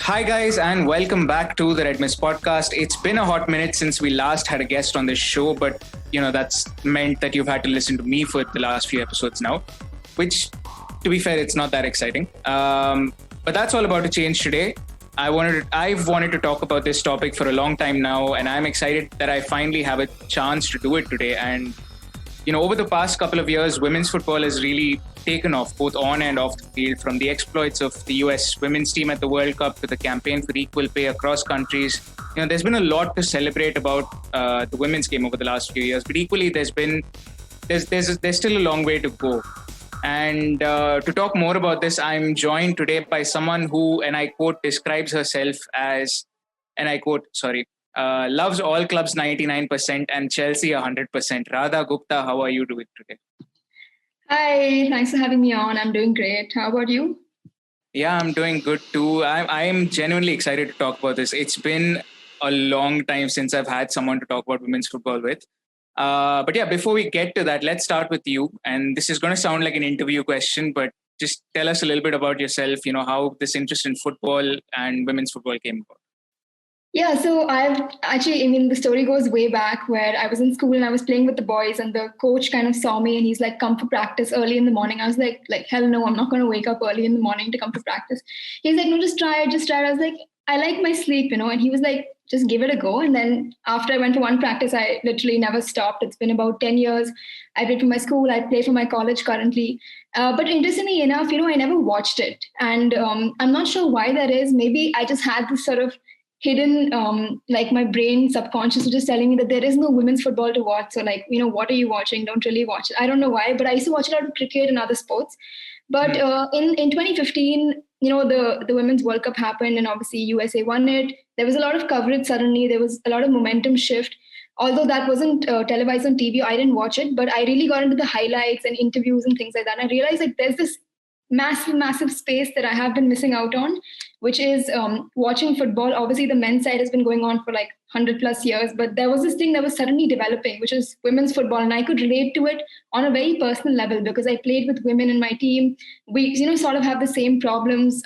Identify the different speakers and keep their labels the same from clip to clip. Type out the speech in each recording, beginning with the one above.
Speaker 1: Hi, guys, and welcome back to the Red Mist podcast. It's been a hot minute since we last had a guest on this show, but that's meant that you've had to listen to me for the last few episodes now, which, to be fair, it's not that exciting. But that's all about to change today. I've wanted to talk about this topic for a long time now, and I'm excited that I finally have a chance to do it today. And over the past couple of years, women's football has really taken off both on and off the field, from the exploits of the US women's team at the World Cup to the campaign for equal pay across countries. There's been a lot to celebrate about the women's game over the last few years, but equally there's still a long way to go. And to talk more about this, I'm joined today by someone who, and I quote, describes herself as, and I quote, loves all clubs 99% and Chelsea 100%. Radha Gupta, how are you doing today?
Speaker 2: Hi, thanks for having me on. I'm doing great. How about you?
Speaker 1: Yeah, I'm doing good too. I'm genuinely excited to talk about this. It's been a long time since I've had someone to talk about women's football with. But yeah, before we get to that, let's start with you. And this is going to sound like an interview question, but just tell us a little bit about yourself, how this interest in football and women's football came about.
Speaker 2: Yeah, so the story goes way back where I was in school and I was playing with the boys and the coach kind of saw me and he's like, come for practice early in the morning. I was like, hell no, I'm not going to wake up early in the morning to come to practice. He's like, no, just try it. I was like, I like my sleep, and he was like, just give it a go. And then after I went for one practice, I literally never stopped. It's been about 10 years. I played for my school. I play for my college currently. But interestingly enough, I never watched it. And I'm not sure why that is. Maybe I just had this sort of hidden, my brain subconscious was just telling me that there is no women's football to watch. So what are you watching? Don't really watch it. I don't know why, but I used to watch a lot of cricket and other sports. But in 2015, the Women's World Cup happened and obviously USA won it. There was a lot of coverage suddenly. There was a lot of momentum shift. Although that wasn't televised on TV, I didn't watch it, but I really got into the highlights and interviews and things like that. And I realized there's this massive space that I have been missing out on, which is watching football. Obviously, the men's side has been going on for 100 plus years, but there was this thing that was suddenly developing, which is women's football. And I could relate to it on a very personal level because I played with women in my team. We, sort of have the same problems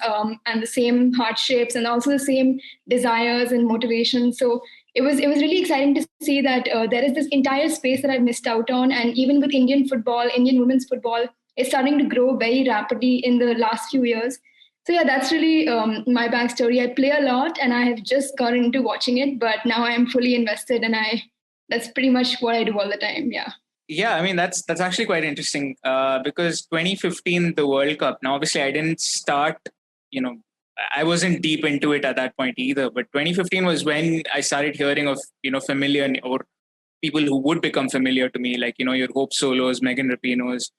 Speaker 2: and the same hardships and also the same desires and motivations. So it was really exciting to see that there is this entire space that I've missed out on. And even with Indian football, Indian women's football, is starting to grow very rapidly in the last few years. So yeah, that's really my backstory. I play a lot and I have just gotten into watching it, but now I am fully invested and that's pretty much what I do all the time. Yeah.
Speaker 1: Yeah, I mean, that's actually quite interesting because 2015, the World Cup, now obviously I didn't start, I wasn't deep into it at that point either, but 2015 was when I started hearing of, familiar or people who would become familiar to me, like, your Hope Solos, Megan Rapinos,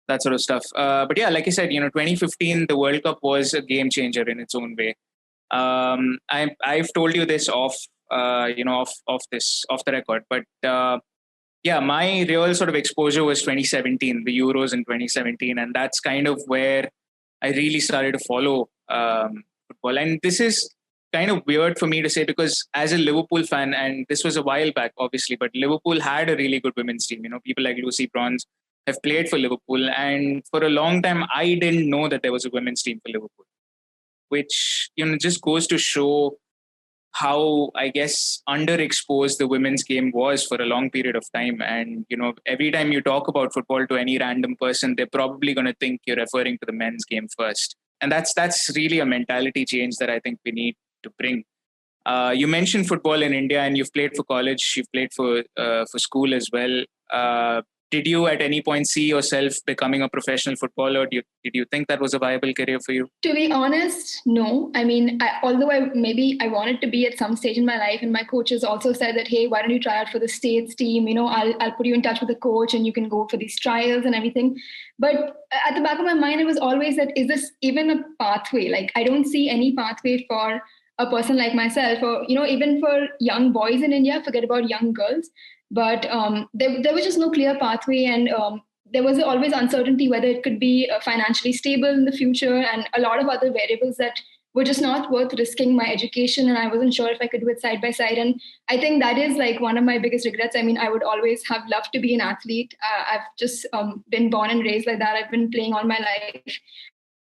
Speaker 1: that sort of stuff. But yeah, like I said, 2015, the World Cup was a game changer in its own way. I've told you this off the record, but yeah, my real sort of exposure was 2017, the Euros in 2017, and that's kind of where I really started to follow football. And this is kind of weird for me to say because as a Liverpool fan, and this was a while back, obviously, but Liverpool had a really good women's team. People like Lucy Bronze have played for Liverpool. And for a long time, I didn't know that there was a women's team for Liverpool, which, just goes to show how, I guess, underexposed the women's game was for a long period of time. And, every time you talk about football to any random person, they're probably going to think you're referring to the men's game first. And that's really a mentality change that I think we need to bring. You mentioned football in India and you've played for college, you've played for school as well. Did you at any point see yourself becoming a professional footballer? Did you think that was a viable career for you?
Speaker 2: To be honest, no. I mean, although I wanted to be at some stage in my life, and my coaches also said that, hey, why don't you try out for the States team? I'll put you in touch with the coach and you can go for these trials and everything. But at the back of my mind, it was always that, is this even a pathway? I don't see any pathway for a person like myself, or, even for young boys in India, forget about young girls. But there was just no clear pathway, and there was always uncertainty whether it could be financially stable in the future, and a lot of other variables that were just not worth risking my education. And I wasn't sure if I could do it side by side. And I think that is one of my biggest regrets. I mean, I would always have loved to be an athlete. I've just been born and raised like that. I've been playing all my life.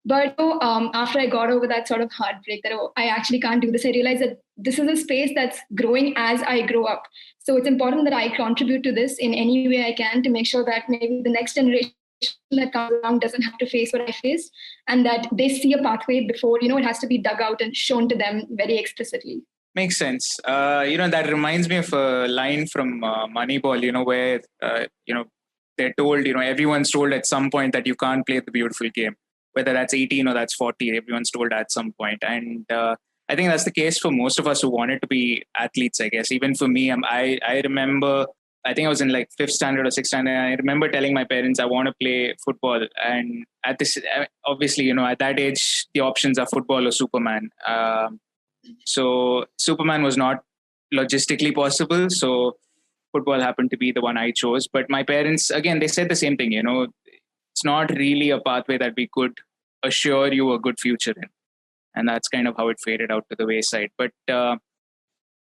Speaker 2: But after I got over that sort of heartbreak that I actually can't do this, I realized that this is a space that's growing as I grow up. So it's important that I contribute to this in any way I can to make sure that maybe the next generation that comes along doesn't have to face what I faced, and that they see a pathway before it has to be dug out and shown to them very explicitly.
Speaker 1: Makes sense. That reminds me of a line from Moneyball, where, they're told, everyone's told at some point that you can't play the beautiful game, whether that's 18 or that's 40, everyone's told at some point. And I think that's the case for most of us who wanted to be athletes, I guess. Even for me, I remember, I think I was in like 5th standard or 6th standard. And I remember telling my parents, I want to play football. And at this, obviously, at that age, the options are football or Superman. So Superman was not logistically possible. So football happened to be the one I chose. But my parents, again, they said the same thing, it's not really a pathway that we could assure you a good future in. And that's kind of how it faded out to the wayside. But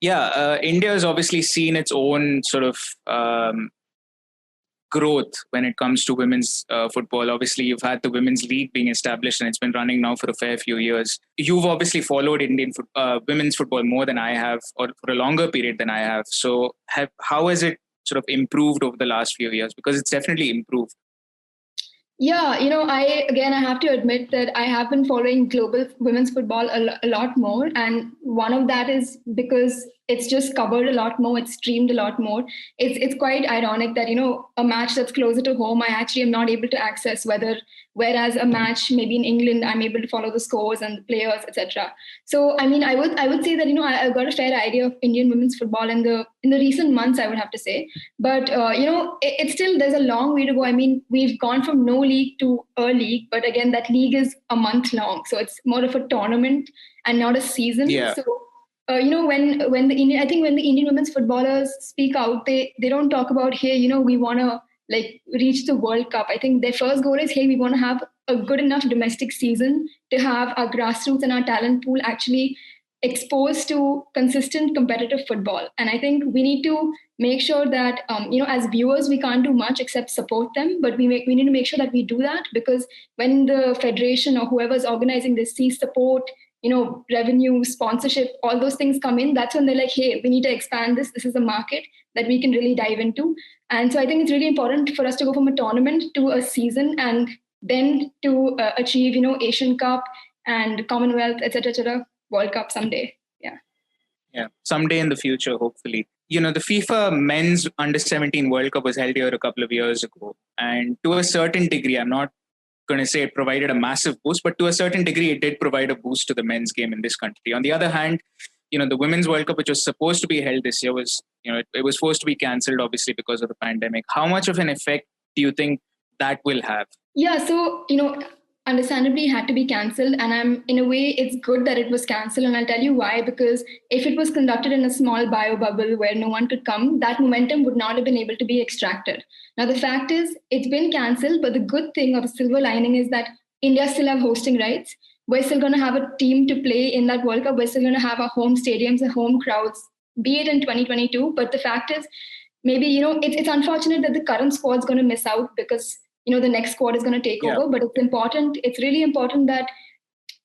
Speaker 1: India has obviously seen its own sort of growth when it comes to women's football. Obviously, you've had the women's league being established and it's been running now for a fair few years. You've obviously followed Indian women's football more than I have, or for a longer period than I have. So how has it sort of improved over the last few years? Because it's definitely improved.
Speaker 2: Yeah, I have to admit that I have been following global women's football a lot more. And one of that is because it's just covered a lot more, it's streamed a lot more. It's quite ironic that, a match that's closer to home, I actually am not able to access, whereas a match maybe in England, I'm able to follow the scores and the players, etc. So, I mean, I would say that, I've got a fair idea of Indian women's football in the recent months, I would have to say. But, it's still, there's a long way to go. I mean, we've gone from no league to a league, but again, that league is a month long. So it's more of a tournament and not a season.
Speaker 1: Yeah.
Speaker 2: So, when the Indian women's footballers speak out, they don't talk about, hey, we want to like reach the World Cup. I think their first goal is, hey, we want to have a good enough domestic season to have our grassroots and our talent pool actually exposed to consistent competitive football. And I think we need to make sure that, as viewers, we can't do much except support them, but we need to make sure that we do that, because when the federation or whoever's organizing this sees support, revenue, sponsorship, all those things come in, that's when they're like, hey, we need to expand this. This is a market that we can really dive into. And so I think it's really important for us to go from a tournament to a season, and then to achieve, Asian Cup and Commonwealth, etc., World Cup someday.
Speaker 1: Yeah, someday in the future, hopefully. The FIFA Men's Under-17 World Cup was held here a couple of years ago. And to a certain degree, I'm not going to say it provided a massive boost, but to a certain degree, it did provide a boost to the men's game in this country. On the other hand, the Women's World Cup, which was supposed to be held this year, was, it was forced to be cancelled, obviously, because of the pandemic. How much of an effect do you think that will have?
Speaker 2: Yeah, so, understandably, it had to be cancelled. And in a way, it's good that it was cancelled. And I'll tell you why, because if it was conducted in a small bio bubble where no one could come, that momentum would not have been able to be extracted. Now, the fact is, it's been cancelled, but the good thing or the silver lining is that India still have hosting rights. We're still going to have a team to play in that World Cup. We're still going to have our home stadiums and home crowds, be it in 2022. But the fact is, maybe, it's unfortunate that the current squad's going to miss out, because the next squad is going to take over. But it's really important that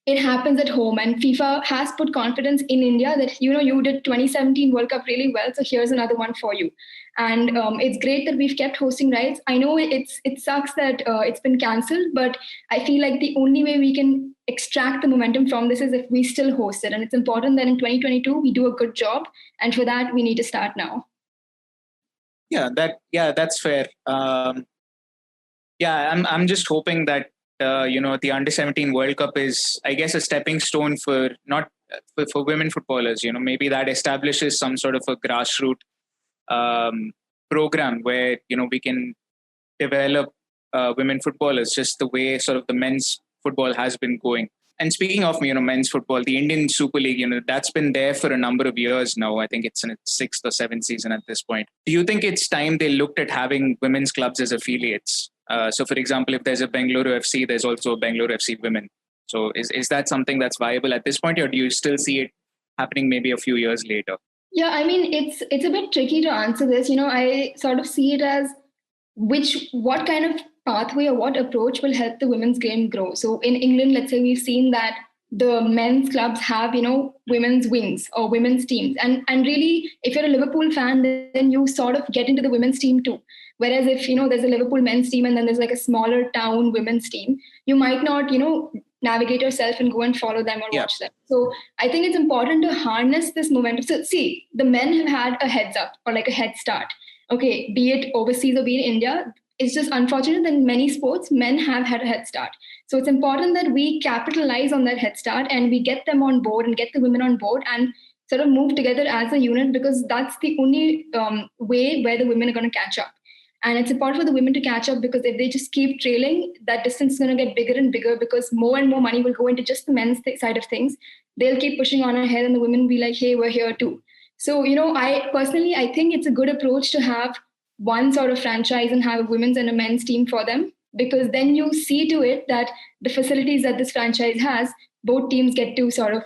Speaker 2: it happens at home. And FIFA has put confidence in India that, you did 2017 World Cup really well, so here's another one for you. And it's great that we've kept hosting rights. I know it sucks that it's been cancelled, but I feel like the only way we can extract the momentum from this is if we still host it. And it's important that in 2022, we do a good job. And for that, we need to start now.
Speaker 1: That's fair. I'm just hoping that the Under-17 World Cup is, I guess, a stepping stone for women footballers. Maybe that establishes some sort of a grassroots program where we can develop women footballers, just the way sort of the men's football has been going. And speaking of men's football, the Indian Super League, that's been there for a number of years now. I think it's in its 6th or 7th season at this point. Do you think it's time they looked at having women's clubs as affiliates? So, for example, if there's a Bengaluru FC, there's also a Bengaluru FC Women. So is that something that's viable at this point, or do you still see it happening maybe a few years later?
Speaker 2: Yeah, I mean, it's a bit tricky to answer this. I sort of see it as what kind of pathway or what approach will help the women's game grow? So in England, let's say we've seen that the men's clubs have, women's wings or women's teams. And really, if you're a Liverpool fan, then you sort of get into the women's team too. Whereas if, there's a Liverpool men's team and then there's like a smaller town women's team, you might not, navigate yourself and go and follow them or watch them. So I think it's important to harness this momentum. So see, the men have had a heads up or like a head start. Okay, be it overseas or be it India, it's just unfortunate that in many sports, men have had a head start. So it's important that we capitalize on that head start and we get them on board and get the women on board and sort of move together as a unit, because that's the only way where the women are going to catch up. And it's important for the women to catch up, because if they just keep trailing, that distance is going to get bigger and bigger, because more and more money will go into just the men's side of things. They'll keep pushing on ahead and the women will be like, hey, we're here too. So, I think it's a good approach to have one sort of franchise and have a women's and a men's team for them, because then you see to it that the facilities that this franchise has, both teams get to sort of,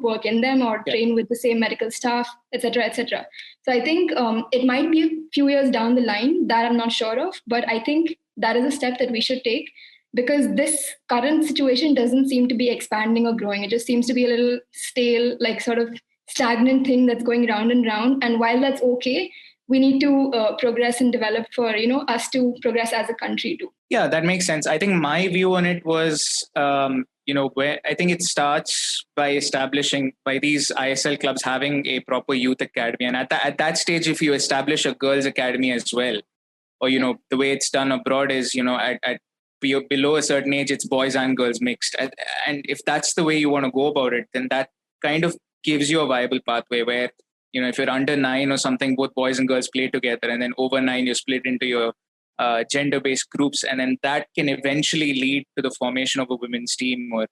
Speaker 2: work in them or train with the same medical staff, et cetera, et cetera. So I think it might be a few years down the line that I'm not sure of, but I think that is a step that we should take, because this current situation doesn't seem to be expanding or growing. It just seems to be a little stale, like sort of stagnant thing that's going round and round. And while that's okay, we need to progress and develop for, us to progress as a country too.
Speaker 1: Yeah, that makes sense. I think my view on it was, where I think it starts by these ISL clubs having a proper youth academy. And at that stage, if you establish a girls' academy as well, or, the way it's done abroad is, at below a certain age, it's boys and girls mixed. And if that's the way you want to go about it, then that kind of gives you a viable pathway where, if you're under 9 or something, both boys and girls play together, and then over 9, you split into your gender-based groups, and then that can eventually lead to the formation of a women's team, or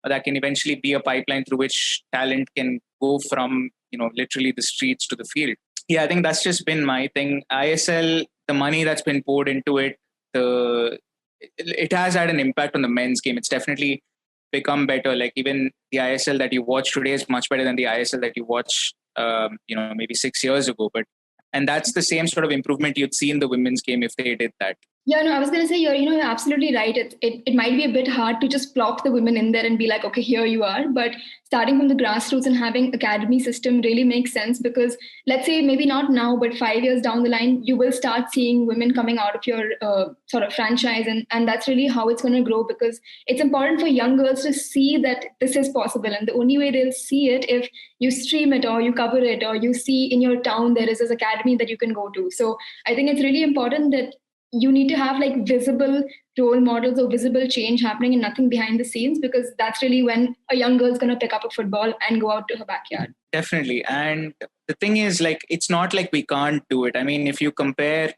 Speaker 1: that can eventually be a pipeline through which talent can go from, literally the streets to the field. Yeah, I think that's just been my thing. ISL, the money that's been poured into it, it has had an impact on the men's game. It's definitely become better. Like even the ISL that you watch today is much better than the ISL that you watch, maybe 6 years ago. And that's the same sort of improvement you'd see in the women's game if they did that.
Speaker 2: Yeah, no, I was going to say, you're absolutely right. It might be a bit hard to just plop the women in there and be like, okay, here you are. But starting from the grassroots and having academy system really makes sense, because let's say maybe not now, but 5 years down the line, you will start seeing women coming out of your sort of franchise. And that's really how it's going to grow, because it's important for young girls to see that this is possible. And the only way they'll see it if you stream it or you cover it or you see in your town there is this academy that you can go to. So I think it's really important that you need to have like visible role models or visible change happening and nothing behind the scenes, because that's really when a young girl's going to pick up a football and go out to her backyard.
Speaker 1: Definitely. And the thing is, like, it's not like we can't do it. I mean, if you compare,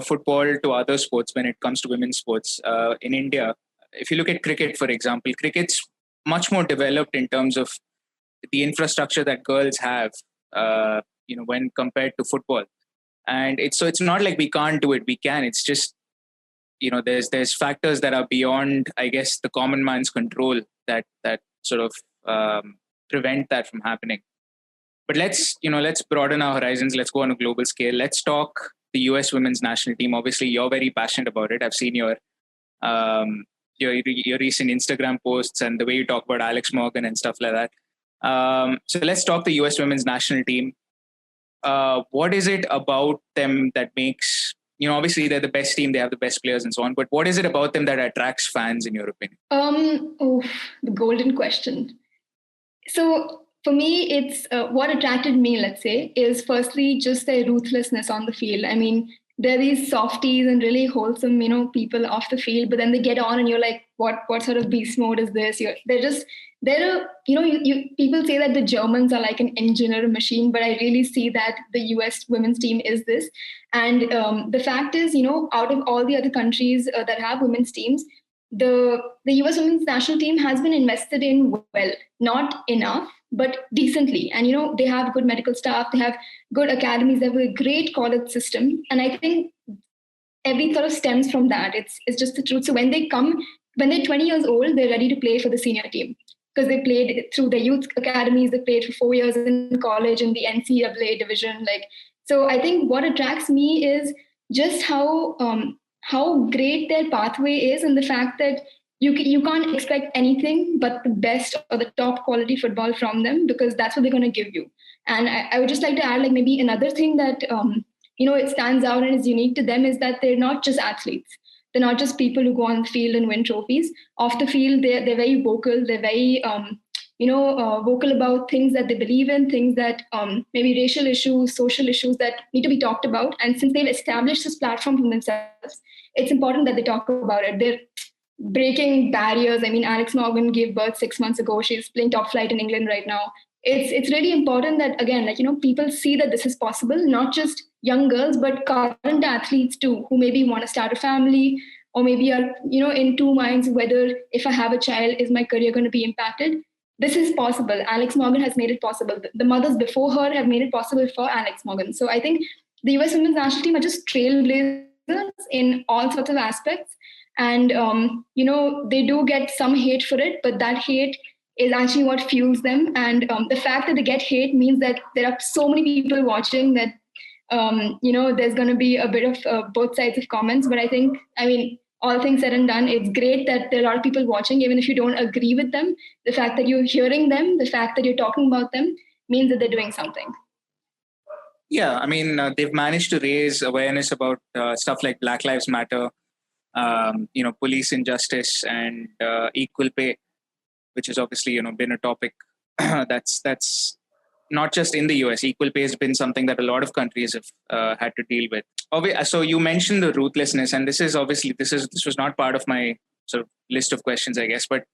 Speaker 1: football to other sports when it comes to women's sports in India, if you look at cricket, for example, cricket's much more developed in terms of the infrastructure that girls have, when compared to football. And it's not like we can't do it. We can. It's just, there's factors that are beyond, I guess, the common man's control that sort of prevent that from happening. But let's broaden our horizons. Let's go on a global scale. Let's talk the US women's national team. Obviously, you're very passionate about it. I've seen your recent Instagram posts and the way you talk about Alex Morgan and stuff like that. So let's talk the US women's national team. What is it about them that makes, obviously they're the best team, they have the best players and so on, but what is it about them that attracts fans in your opinion?
Speaker 2: The golden question. So for me, it's what attracted me, let's say, is firstly just their ruthlessness on the field. I mean, they're these softies and really wholesome, people off the field, but then they get on and you're like, what sort of beast mode is this? People say that the Germans are like an engine or a machine, but I really see that the US women's team is this. And the fact is, out of all the other countries that have women's teams, the US women's national team has been invested in well, not enough, but decently. And, they have good medical staff, they have good academies, they have a great college system. And I think every sort of stems from that. It's just the truth. So when they're 20 years old, they're ready to play for the senior team, because they played through the youth academies, they played for 4 years in college in the NCAA division. So I think what attracts me is just how how great their pathway is, and the fact that you can't expect anything but the best or the top quality football from them, because that's what they're going to give you. And I would just like to add, like, maybe another thing that it stands out and is unique to them is that they're not just athletes. They're not just people who go on the field and win trophies. Off the field, they're very vocal. They're very vocal about things that they believe in, things that maybe racial issues, social issues that need to be talked about. And since they've established this platform for themselves, it's important that they talk about it. They're breaking barriers. I mean, Alex Morgan gave birth 6 months ago. She's playing top flight in England right now. It's really important that, again, people see that this is possible, not just young girls, but current athletes too, who maybe want to start a family, or maybe are, in two minds whether, if I have a child, is my career going to be impacted? This is possible. Alex Morgan has made it possible. The mothers before her have made it possible for Alex Morgan. So I think the US women's national team are just trailblazers in all sorts of aspects. And, they do get some hate for it, but that hate is actually what fuels them. And the fact that they get hate means that there are so many people watching that, there's going to be a bit of both sides of comments. But all things said and done, it's great that there are a lot of people watching, even if you don't agree with them. The fact that you're hearing them, the fact that you're talking about them, means that they're doing something.
Speaker 1: Yeah, they've managed to raise awareness about stuff like Black Lives Matter, police injustice, and equal pay, which has obviously been a topic that's not just in the US. Equal pay has been something that a lot of countries have had to deal with. So you mentioned the ruthlessness, and this was not part of my sort of list of questions, I guess. But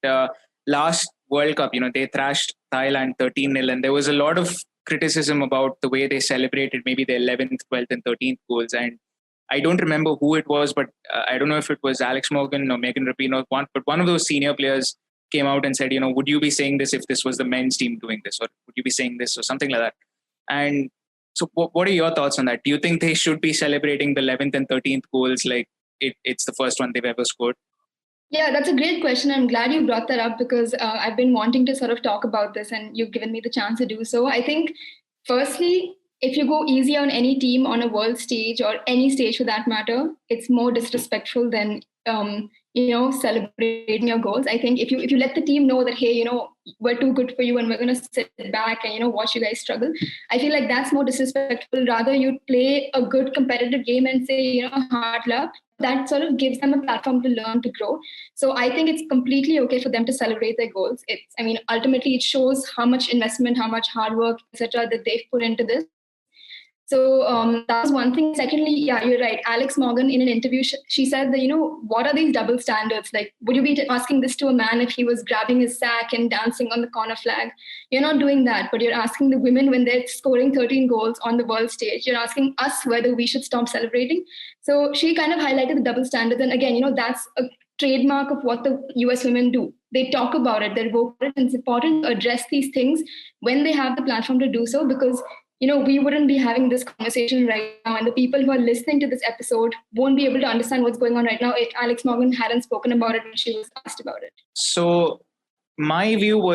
Speaker 1: last World Cup, they thrashed Thailand 13-0, and there was a lot of criticism about the way they celebrated maybe the 11th, 12th, and 13th goals. And I don't remember who it was, but I don't know if it was Alex Morgan or Megan Rapinoe, but one of those senior players came out and said, would you be saying this if this was the men's team doing this, or would you be saying this, or something like that? And so what are your thoughts on that? Do you think they should be celebrating the 11th and 13th goals like it's the first one they've ever scored?
Speaker 2: Yeah, that's a great question. I'm glad you brought that up, because I've been wanting to sort of talk about this, and you've given me the chance to do so. I think, firstly, if you go easy on any team on a world stage, or any stage for that matter, it's more disrespectful than celebrating your goals. I think if you let the team know that, hey, we're too good for you and we're going to sit back and watch you guys struggle, I feel like that's more disrespectful. Rather, you play a good competitive game and say, hard luck. That sort of gives them a platform to learn, to grow. So I think it's completely okay for them to celebrate their goals. Ultimately, it shows how much investment, how much hard work, etc., that they've put into this. So that was one thing. Secondly, yeah, you're right. Alex Morgan, in an interview, she said that, what are these double standards? Like, would you be asking this to a man if he was grabbing his sack and dancing on the corner flag? You're not doing that, but you're asking the women when they're scoring 13 goals on the world stage. You're asking us whether we should stop celebrating. So she kind of highlighted the double standards. And again, that's a trademark of what the US women do. They talk about it, they're vocal, and it's important to address these things when they have the platform to do so, because we wouldn't be having this conversation right now, and the people who are listening to this episode won't be able to understand what's going on right now if Alex Morgan hadn't spoken about it when she was asked about it.
Speaker 1: So my view,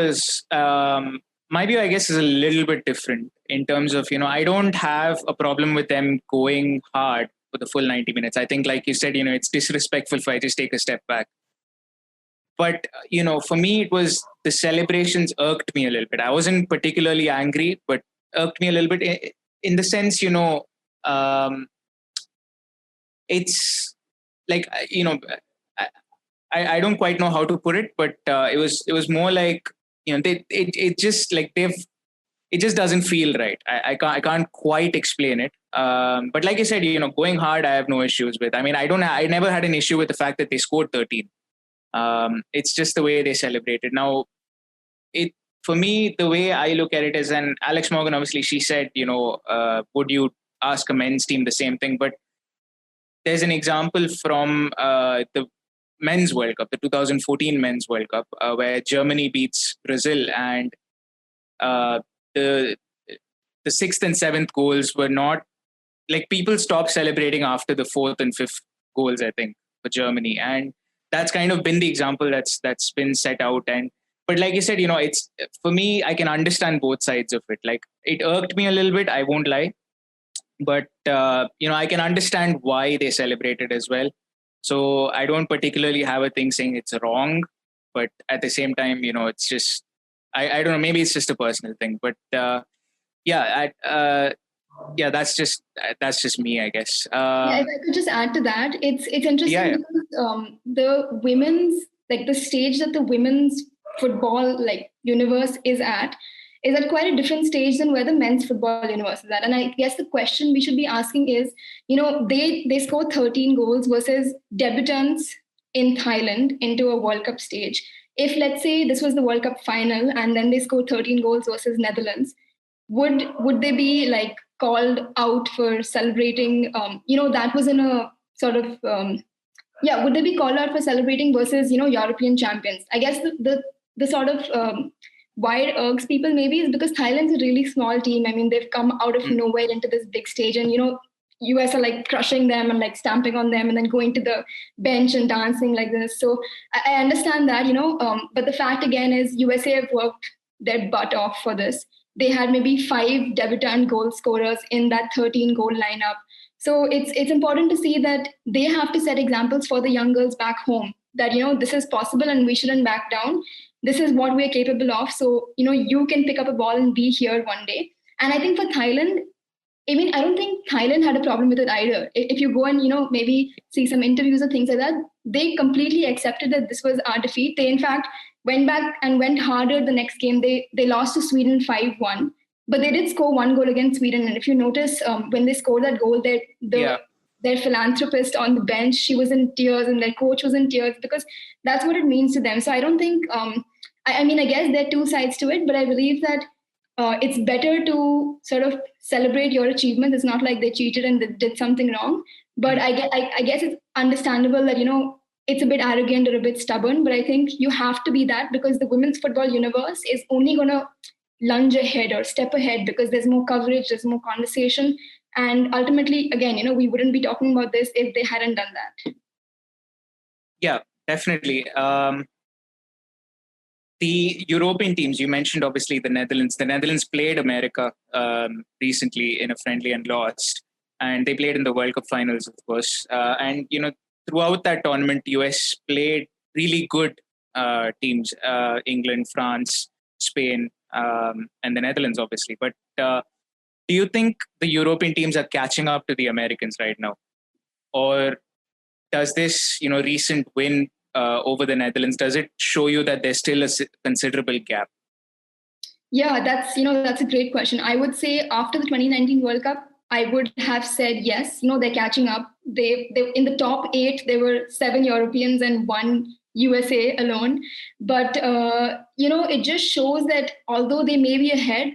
Speaker 1: I guess, is a little bit different in terms of, I don't have a problem with them going hard for the full 90 minutes. I think, like you said, it's disrespectful if I just take a step back. But, for me, it was the celebrations irked me a little bit. I wasn't particularly angry, but irked me a little bit in the sense, it's like, I don't quite know how to put it, but it was more like, it just doesn't feel right. I can't quite explain it. But like I said, going hard, I have no issues with. I never had an issue with the fact that they scored 13. It's just the way they celebrated. Now, for me, the way I look at it is, and Alex Morgan, obviously, she said, would you ask a men's team the same thing? But there's an example from the Men's World Cup, the 2014 Men's World Cup, where Germany beats Brazil, and the sixth and seventh goals were not, like, people stopped celebrating after the fourth and fifth goals, I think, for Germany. And that's kind of been the example that's been set out. But like you said, it's, for me, I can understand both sides of it. Like, it irked me a little bit, I won't lie. But, I can understand why they celebrated as well. So I don't particularly have a thing saying it's wrong, but at the same time, it's just, I don't know, maybe it's just a personal thing, but yeah, yeah, that's just me, I guess.
Speaker 2: Yeah, if I could just add to that, it's interesting
Speaker 1: Yeah,
Speaker 2: because the women's, like the stage that the women's football like universe is at quite a different stage than where the men's football universe is at. And I guess the question we should be asking is, they scored 13 goals versus debutants in Thailand into a World Cup stage. If let's say this was the World Cup final and then they scored 13 goals versus Netherlands, would they be like called out for celebrating, that was in a sort of yeah, would they be called out for celebrating versus European champions? I guess the sort of why it irks people maybe is because Thailand's a really small team. I mean, they've come out of nowhere into this big stage, and US are like crushing them and like stamping on them and then going to the bench and dancing like this. So I understand that, but the fact again is USA have worked their butt off for this. They had maybe 5 debutant goal scorers in that 13 goal lineup. So it's important to see that they have to set examples for the young girls back home that this is possible and we shouldn't back down. This is what we're capable of. So you can pick up a ball and be here one day. And I think for Thailand, I mean, I don't think Thailand had a problem with it either. If you go and, maybe see some interviews or things like that, they completely accepted that this was our defeat. They, in fact, went back and went harder the next game. They lost to Sweden 5-1, but they did score 1 goal against Sweden. And if you notice, when they scored that goal, their philanthropist on the bench, she was in tears and their coach was in tears because that's what it means to them. So I don't think, I mean, I guess there are two sides to it, but I believe that it's better to sort of celebrate your achievements. It's not like they cheated and they did something wrong. But I guess it's understandable that, it's a bit arrogant or a bit stubborn. But I think you have to be that because the women's football universe is only going to lunge ahead or step ahead because there's more coverage, there's more conversation. And ultimately, again, we wouldn't be talking about this if they hadn't done that.
Speaker 1: Yeah, definitely. The European teams, you mentioned obviously the Netherlands. The Netherlands played America recently in a friendly and lost. And they played in the World Cup finals, of course. And, throughout that tournament, US played really good teams, England, France, Spain, and the Netherlands, obviously. But do you think the European teams are catching up to the Americans right now? Or does this, recent win over the Netherlands, does it show you that there's still a considerable gap?
Speaker 2: Yeah, that's a great question. I would say after the 2019 World Cup, I would have said yes. They're catching up. They in the top 8. There were 7 Europeans and 1 USA alone. But it just shows that although they may be ahead,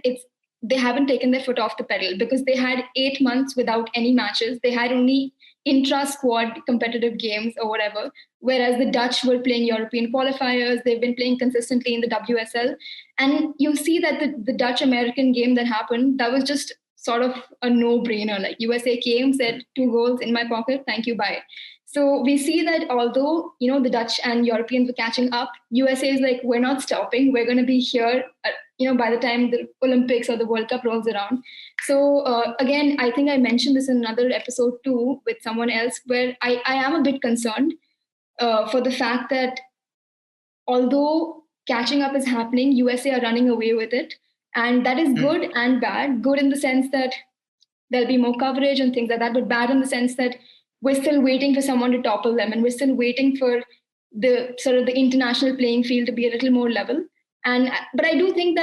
Speaker 2: they haven't taken their foot off the pedal because they had 8 months without any matches. They had only intra-squad competitive games or whatever, whereas the Dutch were playing European qualifiers. They've been playing consistently in the WSL. And you see that the Dutch-American game that happened, that was just sort of a no-brainer. Like USA came, said 2 goals in my pocket, thank you, bye. So we see that although, the Dutch and Europeans were catching up, USA is like, we're not stopping. We're going to be here, by the time the Olympics or the World Cup rolls around. So again, I think I mentioned this in another episode too with someone else, where I am a bit concerned for the fact that although catching up is happening, USA are running away with it. And that is good and bad. Good in the sense that there'll be more coverage and things like that, but bad in the sense that we're still waiting for someone to topple them, and we're still waiting for the sort of the international playing field to be a little more level. But I do think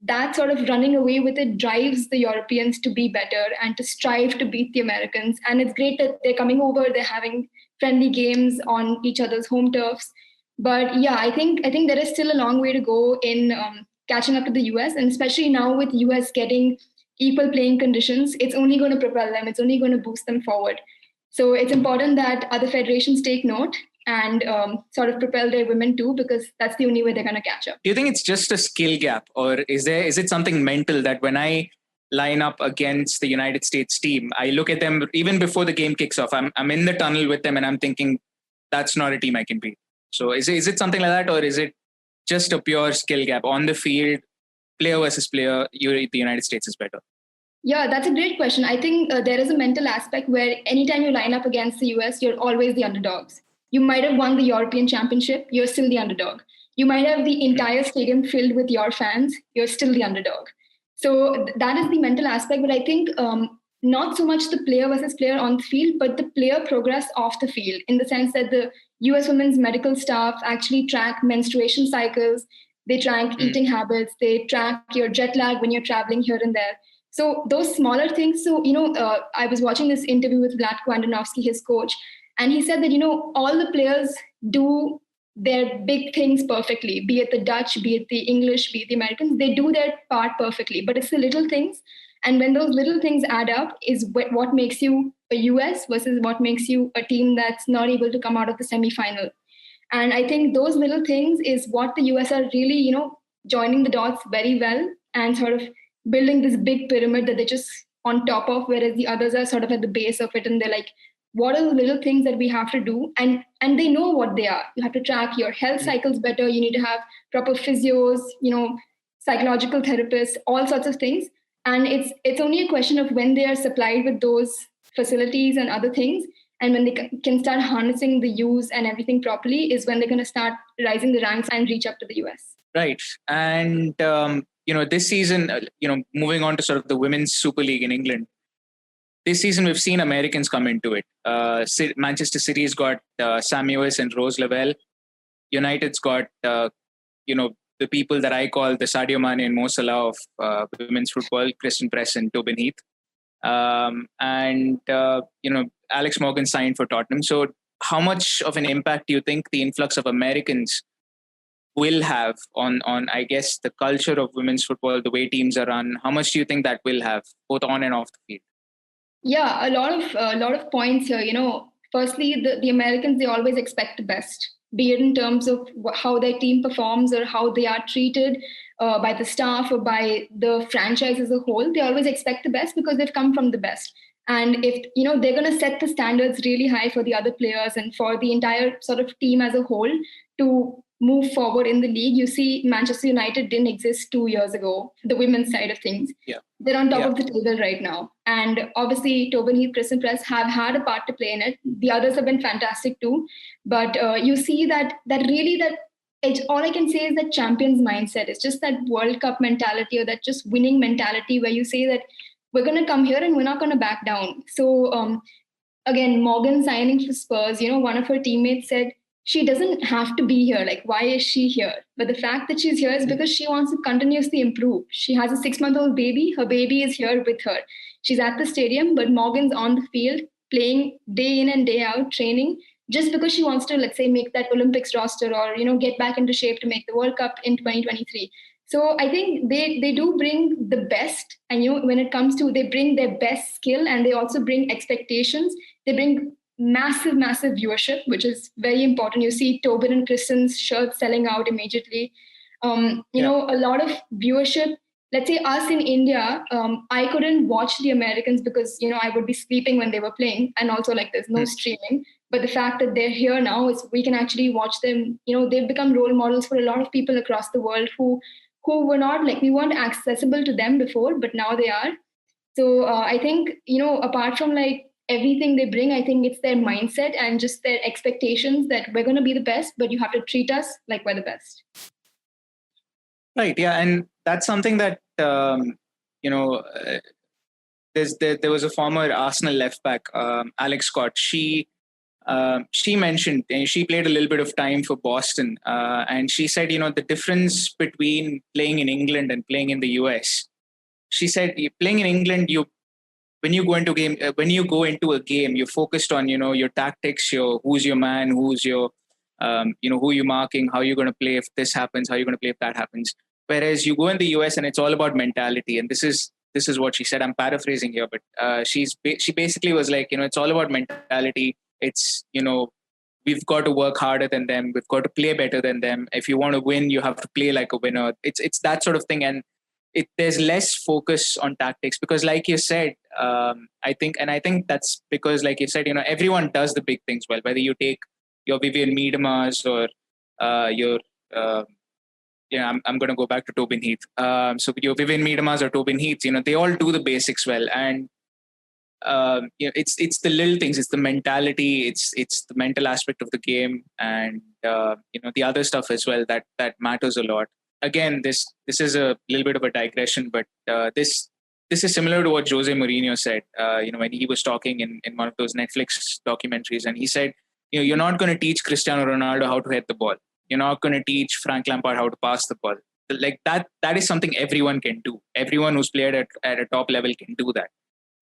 Speaker 2: that sort of running away with it drives the Europeans to be better and to strive to beat the Americans. And it's great that they're coming over, they're having friendly games on each other's home turfs. But yeah, I think there is still a long way to go in catching up to the US, and especially now with US getting equal playing conditions, it's only going to propel them, it's only going to boost them forward. So it's important that other federations take note and sort of propel their women too, because that's the only way they're going to catch up.
Speaker 1: Do you think it's just a skill gap, or is it something mental that when I line up against the United States team, I look at them even before the game kicks off, I'm in the tunnel with them and I'm thinking that's not a team I can beat. So is it something like that, or is it just a pure skill gap on the field, player versus player? The United States is better.
Speaker 2: Yeah, that's a great question. I think there is a mental aspect where anytime you line up against the US, you're always the underdogs. You might have won the European Championship, you're still the underdog. You might have the
Speaker 1: Mm,
Speaker 2: entire stadium filled with your fans, you're still the underdog. So that is the mental aspect. But I think not so much the player versus player on the field, but the player progress off the field, in the sense that the US women's medical staff actually track menstruation cycles, they track
Speaker 1: mm,
Speaker 2: eating habits, they track your jet lag when you're traveling here and there. So those smaller things. So I was watching this interview with Vlatko Andonovsky, his coach, and he said that all the players do their big things perfectly. Be it the Dutch, be it the English, be it the Americans, they do their part perfectly. But it's the little things, and when those little things add up, is what makes you a US versus what makes you a team that's not able to come out of the semifinal. And I think those little things is what the US are really, joining the dots very well and sort of building this big pyramid that they're just on top of, whereas the others are sort of at the base of it. And they're like, what are the little things that we have to do? And they know what they are. You have to track your health
Speaker 1: mm.
Speaker 2: cycles better. You need to have proper physios, psychological therapists, all sorts of things. And it's only a question of when they are supplied with those facilities and other things, and when they can start harnessing the use and everything properly, is when they're going to start rising the ranks and reach up to the US.
Speaker 1: Right. And, this season, moving on to sort of the Women's Super League in England, this season we've seen Americans come into it. Manchester City's got Sam Ewers and Rose Lavelle. United's got, the people that I call the Sadio Mane and Mo Salah of women's football, Kristen Press and Tobin Heath. Alex Morgan signed for Tottenham. So how much of an impact do you think the influx of Americans will have on I guess the culture of women's football, the way teams are run? How much do you think that will have, both on and off the field?
Speaker 2: Yeah, a lot of points here. Firstly, the Americans, they always expect the best, be it in terms of how their team performs or how they are treated by the staff or by the franchise as a whole. They always expect the best because they've come from the best. And if they're going to set the standards really high for the other players and for the entire sort of team as a whole to move forward in the league. You see, Manchester United didn't exist 2 years ago, the women's side of things.
Speaker 1: Yeah.
Speaker 2: They're on top
Speaker 1: Yeah.
Speaker 2: of the table right now. And obviously, Tobin Heath, Kristen Press have had a part to play in it. The others have been fantastic too. But you see that all I can say is that champions mindset. It's just that World Cup mentality or that just winning mentality where you say that we're going to come here and we're not going to back down. So again, Morgan signing for Spurs, one of her teammates said, she doesn't have to be here. Like, why is she here? But the fact that she's here is because she wants to continuously improve. She has a 6-month-old baby. Her baby is here with her. She's at the stadium, but Morgan's on the field playing day in and day out, training, just because she wants to, let's say, make that Olympics roster or, get back into shape to make the World Cup in 2023. So I think they do bring the best. And, when it comes to, they bring their best skill and they also bring expectations. They bring massive viewership, which is very important. You see Tobin and Kristen's shirts selling out immediately. A lot of viewership. Let's say us in India, I couldn't watch the Americans because I would be sleeping when they were playing, and also like there's no streaming. But the fact that they're here now is we can actually watch them. They've become role models for a lot of people across the world who were not, like, we weren't accessible to them before, but now they are. So I think, apart from like everything they bring, I think it's their mindset and just their expectations that we're going to be the best, but you have to treat us like we're the best.
Speaker 1: Right. Yeah. And that's something that, there was a former Arsenal left back, Alex Scott. She mentioned, and she played a little bit of time for Boston, and she said, the difference between playing in England and playing in the US. She said, playing in England, when you go into a game, you're focused on your tactics, who's your man, who's your who you're marking, how you're going to play if this happens, how you're going to play if that happens. Whereas you go in the US and it's all about mentality, and this is what she said. I'm paraphrasing here, but she basically was like, it's all about mentality. It's we've got to work harder than them. We've got to play better than them. If you want to win, you have to play like a winner. It's that sort of thing, and there's less focus on tactics because, like you said, I think that's because, like you said, everyone does the big things well. Whether you take your Vivian Miedema's or your I'm going to go back to Tobin Heath. So Vivian Miedema's or Tobin Heath, they all do the basics well. And it's the little things, it's the mentality, it's the mental aspect of the game, and the other stuff as well that matters a lot. Again, this is a little bit of a digression, but this is similar to what Jose Mourinho said. When he was talking in one of those Netflix documentaries, and he said, you're not going to teach Cristiano Ronaldo how to head the ball. You're not going to teach Frank Lampard how to pass the ball. Like that is something everyone can do. Everyone who's played at a top level can do that.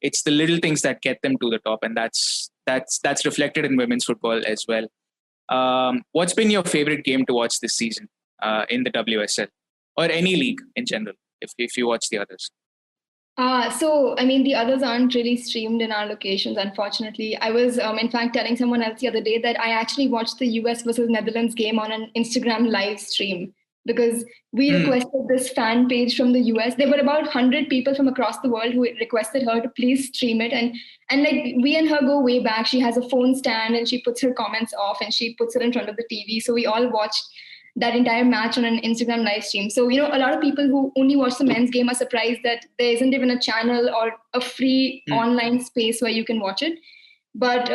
Speaker 1: It's the little things that get them to the top, and that's reflected in women's football as well. What's been your favorite game to watch this season in the WSL or any league in general, if you watch the others?
Speaker 2: So the others aren't really streamed in our locations, unfortunately. I was, in fact, telling someone else the other day that I actually watched the US versus Netherlands game on an Instagram live stream, because we requested this fan page from the US. There were about 100 people from across the world who requested her to please stream it. And like, we and her go way back. She has a phone stand and she puts her comments off and she puts it in front of the TV. So we all watched that entire match on an Instagram live stream. So, a lot of people who only watch the men's game are surprised that there isn't even a channel or a free online space where you can watch it. But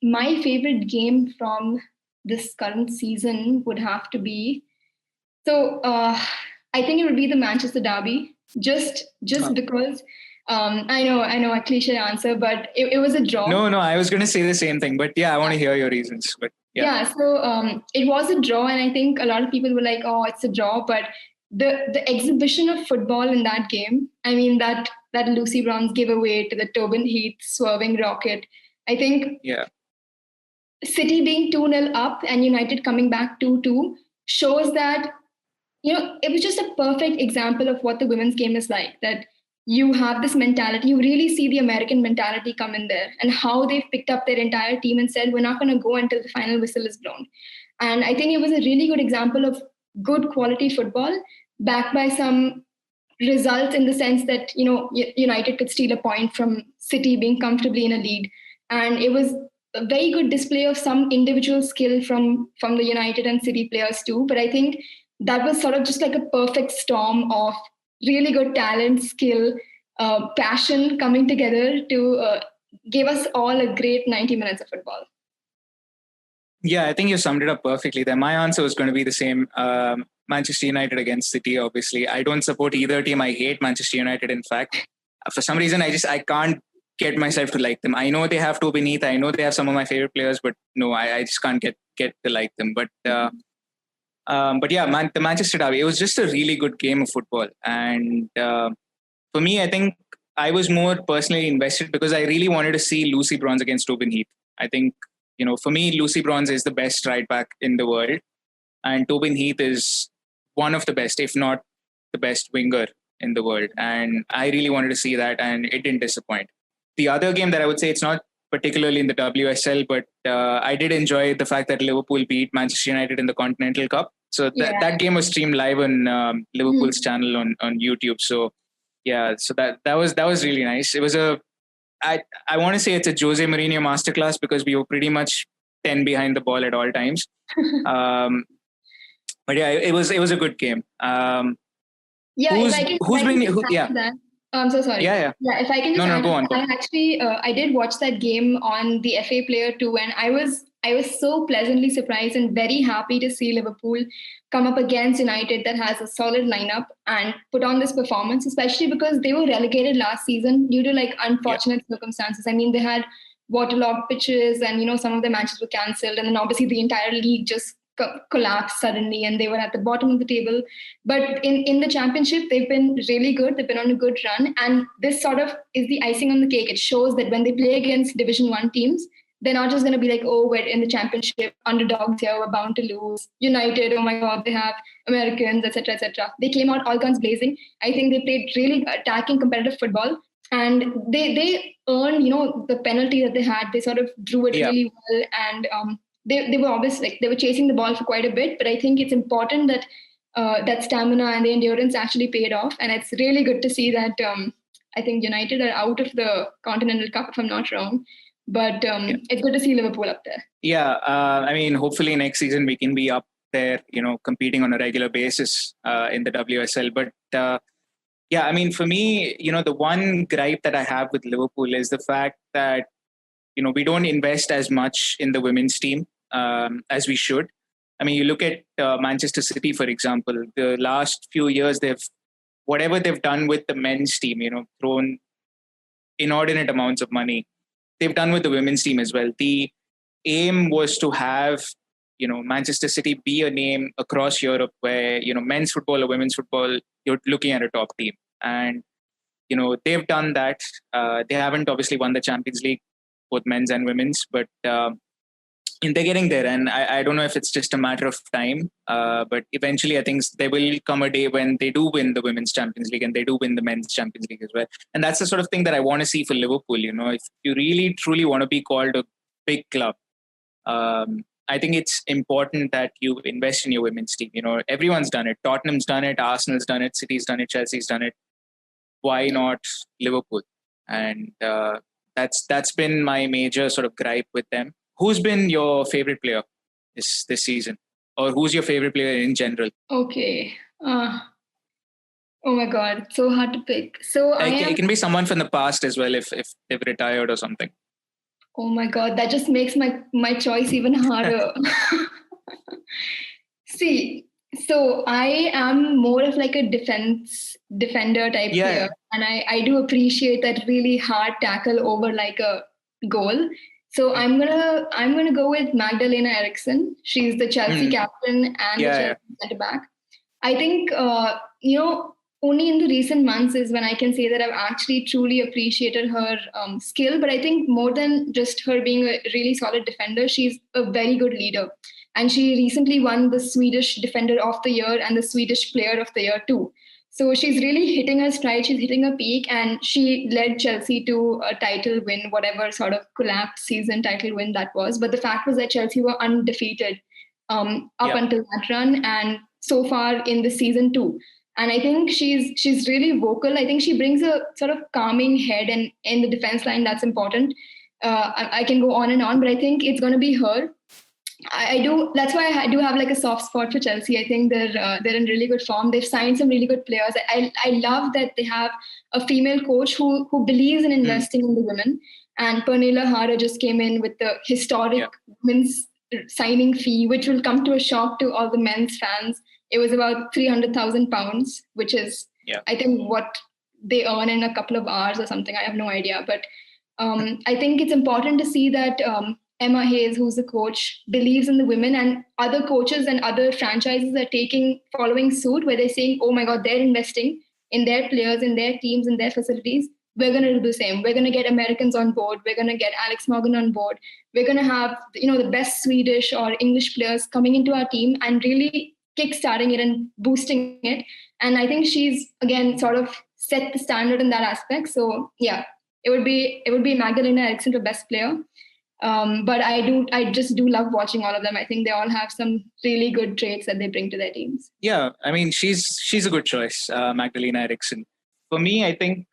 Speaker 2: my favorite game from this current season would have to be, I think it would be the Manchester Derby, just because I know a cliche answer, but it was a draw.
Speaker 1: No, I was going to say the same thing, but I want to hear your reasons. But
Speaker 2: so it was a draw, and I think a lot of people were like, "Oh, it's a draw," but the exhibition of football in that game, that Lucy Bronze giveaway to the Tobin Heath swerving rocket, I think City being 2-0 up and United coming back 2-2 shows that, it was just a perfect example of what the women's game is like, that you have this mentality. You really see the American mentality come in there, and how they've picked up their entire team and said, we're not going to go until the final whistle is blown. And I think it was a really good example of good quality football backed by some results, in the sense that, United could steal a point from City being comfortably in a lead. And it was a very good display of some individual skill from the United and City players too. But I think that was sort of just like a perfect storm of really good talent, skill, passion coming together to give us all a great 90 minutes of football.
Speaker 1: Yeah, I think you summed it up perfectly there. My answer was going to be the same. Manchester United against City, obviously. I don't support either team. I hate Manchester United, in fact. For some reason, I can't get myself to like them. I know they have Tobin Heath. I know they have some of my favorite players, but no, I just can't get to like them. But the Manchester Derby, it was just a really good game of football. And for me, I think I was more personally invested because I really wanted to see Lucy Bronze against Tobin Heath. I think, for me, Lucy Bronze is the best right back in the world. And Tobin Heath is one of the best, if not the best winger in the world. And I really wanted to see that, and it didn't disappoint. The other game that I would say, it's not particularly in the WSL, but I did enjoy the fact that Liverpool beat Manchester United in the Continental Cup. So that game was streamed live on Liverpool's channel on YouTube. So so that was really nice. It was I want to say it's a Jose Mourinho masterclass, because we were pretty much 10 behind the ball at all times. But it was a good game. I'm
Speaker 2: so sorry.
Speaker 1: Yeah.
Speaker 2: If I can just add,
Speaker 1: go on.
Speaker 2: I actually I did watch that game on the FA Player too, and I was so pleasantly surprised and very happy to see Liverpool come up against United that has a solid lineup and put on this performance, especially because they were relegated last season due to unfortunate circumstances. They had waterlogged pitches, and some of the matches were cancelled, and then obviously the entire league just collapsed suddenly, and they were at the bottom of the table. But in the championship, they've been really good. They've been on a good run, and this sort of is the icing on the cake. It shows that when they play against Division 1 teams, they're not just going to be like, oh, we're in the championship, underdogs here, we're bound to lose. United, oh my God, they have Americans, etc., etc. They came out all guns blazing. I think they played really attacking, competitive football, and they earned, the penalty that they had. They sort of drew it really well, and they were obviously they were chasing the ball for quite a bit. But I think it's important that that stamina and the endurance actually paid off, and it's really good to see that. I think United are out of the Continental Cup, if I'm not wrong. But it's good to see Liverpool up there.
Speaker 1: Yeah, hopefully next season we can be up there, competing on a regular basis in the WSL. But yeah, I mean, for me, the one gripe that I have with Liverpool is the fact that we don't invest as much in the women's team as we should. I mean, you look at Manchester City, for example. The last few years, whatever they've done with the men's team, thrown inordinate amounts of money. They've done with the women's team as well. The aim was to have Manchester City be a name across Europe where men's football or women's football, you're looking at a top team, and they've done that. They haven't obviously won the Champions League, both men's and women's, but and they're getting there. And I don't know if it's just a matter of time, but eventually I think there will come a day when they do win the Women's Champions League and they do win the Men's Champions League as well. And that's the sort of thing that I want to see for Liverpool. If you really, truly want to be called a big club, I think it's important that you invest in your women's team. Everyone's done it. Tottenham's done it. Arsenal's done it. City's done it. Chelsea's done it. Why not Liverpool? And that's been my major sort of gripe with them. Who's been your favorite player this season? Or who's your favorite player in general?
Speaker 2: Okay. Oh my God. So hard to pick. So
Speaker 1: it can be someone from the past as well if they've retired or something.
Speaker 2: Oh my God. That just makes my choice even harder. See, so I am more of like a defender type player. And I do appreciate that really hard tackle over like a goal. So I'm gonna go with Magdalena Eriksson. She's the Chelsea captain and the Chelsea centre back. I think only in the recent months is when I can say that I've actually truly appreciated her skill. But I think more than just her being a really solid defender, she's a very good leader. And she recently won the Swedish Defender of the Year and the Swedish Player of the Year too. So she's really hitting her stride, she's hitting her peak, and she led Chelsea to a title win, whatever sort of collapsed season title win that was. But the fact was that Chelsea were undefeated up until that run, and so far in the season too. And I think she's really vocal. I think she brings a sort of calming head, and in the defense line, that's important. I can go on and on, but I think it's going to be her. I do. That's why I do have like a soft spot for Chelsea. I think they're in really good form. They've signed some really good players. I love that they have a female coach who believes in investing in the women. And Pernilla Harder just came in with the historic women's signing fee, which will come to a shock to all the men's fans. It was about £300,000, which is I think what they earn in a couple of hours or something. I have no idea, but I think it's important to see that. Emma Hayes, who's the coach, believes in the women, and other coaches and other franchises are following suit, where they're saying, oh my God, they're investing in their players, in their teams, in their facilities. We're going to do the same. We're going to get Americans on board. We're going to get Alex Morgan on board. We're going to have, the best Swedish or English players coming into our team and really kickstarting it and boosting it. And I think she's, again, sort of set the standard in that aspect. So yeah, it would be Magdalena Eriksson for best player. But I just do love watching all of them. I think they all have some really good traits that they bring to their teams.
Speaker 1: Yeah, I mean, she's a good choice, Magdalena Eriksson. For me, I think,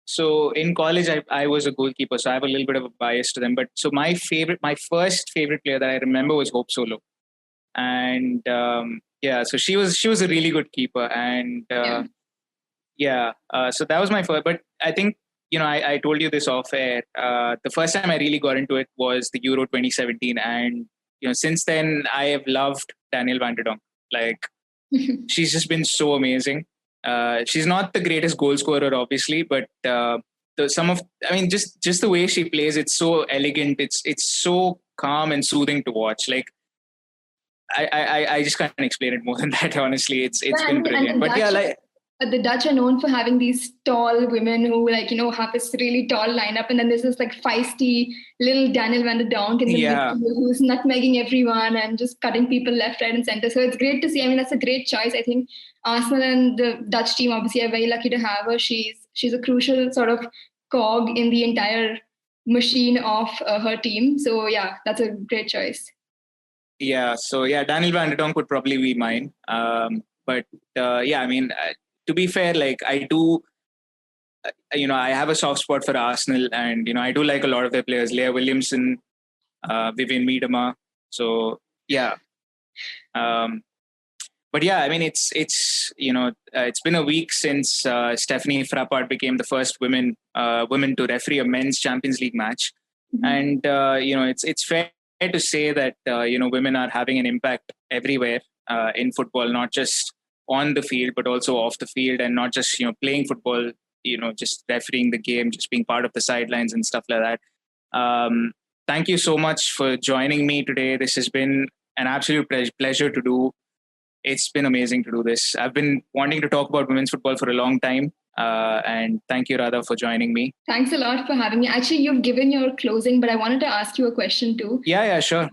Speaker 1: so in college, I was a goalkeeper, so I have a little bit of a bias to them. But so my first favorite player that I remember was Hope Solo. And so she was a really good keeper. And so that was my first. But I think, I told you this off air. The first time I really got into it was the Euro 2017. And, since then I have loved Daniel van der Donk. Like, she's just been so amazing. She's not the greatest goal scorer, obviously, but just the way she plays, it's so elegant. It's so calm and soothing to watch. Like, I just can't explain it more than that, honestly. It's been brilliant. But
Speaker 2: the Dutch are known for having these tall women who have this really tall lineup. And then there's this like feisty little Daniel van der Donk in the midfield who's nutmegging everyone and just cutting people left, right and center. So it's great to see. I mean, that's a great choice. I think Arsenal and the Dutch team obviously are very lucky to have her. She's a crucial sort of cog in the entire machine of her team. So yeah, that's a great choice.
Speaker 1: Yeah. So yeah, Daniel van der Donk would probably be mine. I mean, to be fair, like I do, I have a soft spot for Arsenal, and I do like a lot of their players, Leah Williamson, Vivian Miedema. So yeah. Um, but yeah, I mean, it's it's been a week since Stephanie Frappart became the first woman to referee a men's Champions League match, and it's fair to say that women are having an impact everywhere in football, not just on the field but also off the field, and not just playing football, just refereeing the game, just being part of the sidelines and stuff like that. Thank you so much for joining me today. This has been an absolute pleasure to do. It's been amazing to do this. I've been wanting to talk about women's football for a long time. And thank you, Radha, for joining me.
Speaker 2: Thanks a lot for having me. Actually, you've given your closing, but I wanted to ask you a question too.
Speaker 1: Yeah, sure.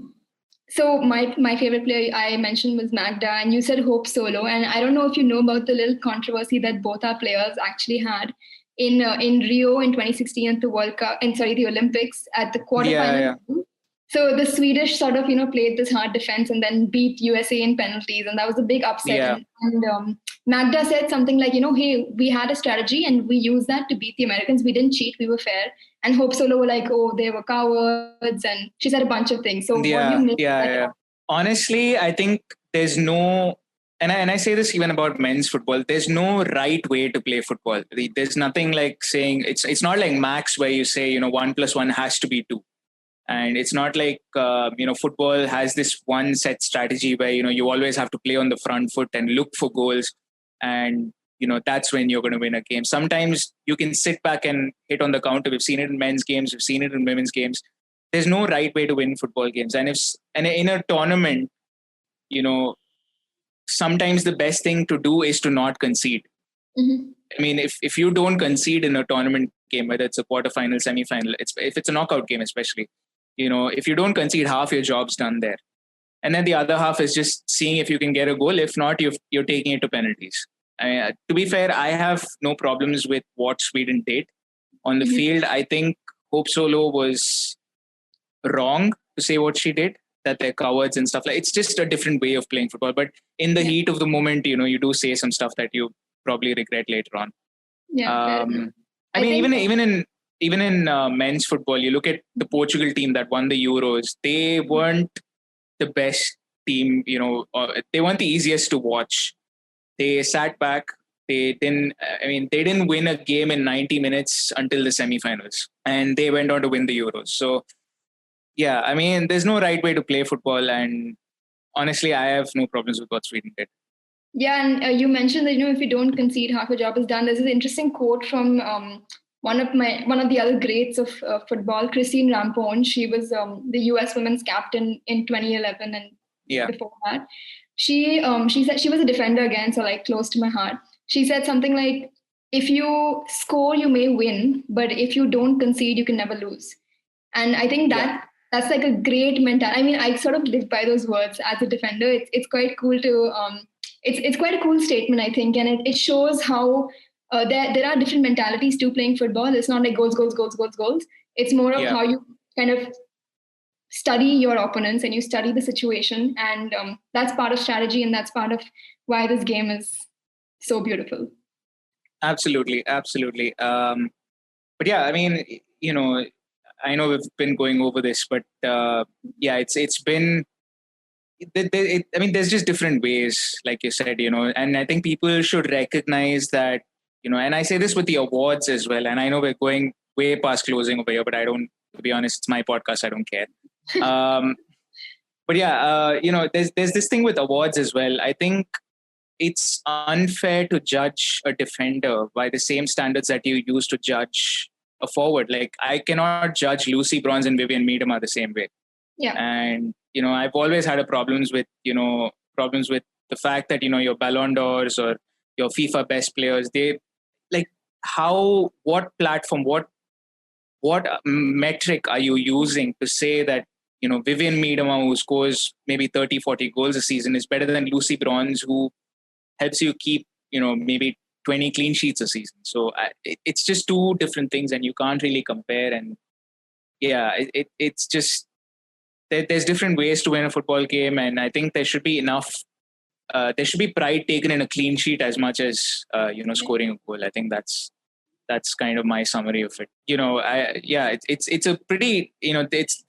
Speaker 2: So my favorite player I mentioned was Magda, and you said Hope Solo. And I don't know if you know about the little controversy that both our players actually had in Rio in 2016 at the World Cup, and sorry, the Olympics at the quarterfinal. Yeah. So the Swedish sort of played this hard defense and then beat USA in penalties, and that was a big upset.
Speaker 1: Yeah.
Speaker 2: And Magda said something like, hey, we had a strategy and we used that to beat the Americans. We didn't cheat, we were fair. And Hope Solo were like, oh, they were cowards, and she said a bunch of things. So what do you make of that?
Speaker 1: Honestly, I think there's no, and I say this even about men's football, there's no right way to play football. There's nothing like saying, it's not like max where you say, 1 + 1 has to be 2. And it's not like, football has this one set strategy where, you always have to play on the front foot and look for goals. And, that's when you're going to win a game. Sometimes you can sit back and hit on the counter. We've seen it in men's games. We've seen it in women's games. There's no right way to win football games. And in a tournament, sometimes the best thing to do is to not concede.
Speaker 2: Mm-hmm.
Speaker 1: I mean, if you don't concede in a tournament game, whether it's a quarterfinal, semi-final, if it's a knockout game especially, if you don't concede, half your job's done there. And then the other half is just seeing if you can get a goal. If not, you're taking it to penalties. To be fair, I have no problems with what Sweden did on the field. I think Hope Solo was wrong to say what she did, that they're cowards and stuff like. It's just a different way of playing football. But in the heat of the moment, you do say some stuff that you probably regret later on.
Speaker 2: Yeah.
Speaker 1: I mean, even in men's football, you look at the Portugal team that won the Euros. They weren't the best team, they weren't the easiest to watch. They sat back. They didn't win a game in 90 minutes until the semi-finals, and they went on to win the Euros. So, yeah, I mean, there's no right way to play football, and honestly, I have no problems with what Sweden did.
Speaker 2: Yeah, and you mentioned that if you don't concede, half your job is done. There's this interesting quote from one of the other greats of football, Christine Rampone. She was the US women's captain in 2011 and before that. She said, she was a defender again, so like close to my heart. She said something like, if you score, you may win, but if you don't concede, you can never lose. And I think that's like a great mentality. I mean, I sort of live by those words as a defender. It's quite cool to it's quite a cool statement, I think, and it shows how there are different mentalities to playing football. It's not like goals. It's more of how you kind of study your opponents and you study the situation, and that's part of strategy, and that's part of why this game is so beautiful.
Speaker 1: Absolutely. But yeah, I mean, I know we've been going over this, but it's been. I mean, there's just different ways, like you said, and I think people should recognize that, and I say this with the awards as well. And I know we're going way past closing over here, but to be honest, it's my podcast. I don't care. But yeah, there's this thing with awards as well. I think it's unfair to judge a defender by the same standards that you use to judge a forward. Like, I cannot judge Lucy Bronze and Vivian Miedema the same way.
Speaker 2: Yeah.
Speaker 1: And, I've always had problems with the fact that, your Ballon d'Ors or your FIFA best players, they like what platform, what metric are you using to say that, Vivian Miedema, who scores maybe 30, 40 goals a season, is better than Lucy Bronze, who helps you keep, maybe 20 clean sheets a season. So it's just two different things, and you can't really compare. And it's just, there's different ways to win a football game. And I think there should be enough, there should be pride taken in a clean sheet as much as, scoring a goal. I think that's that's kind of my summary of it. It's a pretty,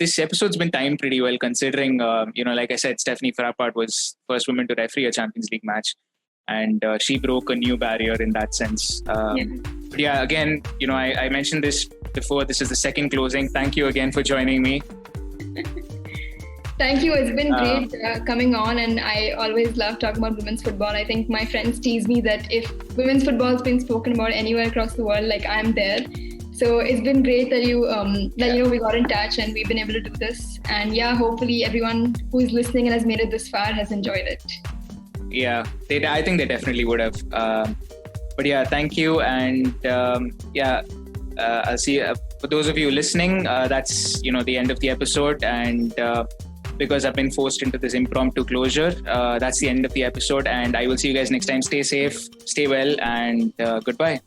Speaker 1: this episode's been timed pretty well considering, like I said, Stephanie Frappart was first woman to referee a Champions League match, and she broke a new barrier in that sense. But yeah, again, I mentioned this before. This is the second closing. Thank you again for joining me.
Speaker 2: Thank you. It's been great coming on, and I always love talking about women's football. I think my friends tease me that if women's football has been spoken about anywhere across the world, like I'm there. So it's been great that we got in touch and we've been able to do this. And yeah, hopefully everyone who is listening and has made it this far has enjoyed it.
Speaker 1: Yeah, I think they definitely would have. But yeah, thank you, and I'll see. For those of you listening, that's the end of the episode, and. Because I've been forced into this impromptu closure. That's the end of the episode, and I will see you guys next time. Stay safe, stay well, and goodbye.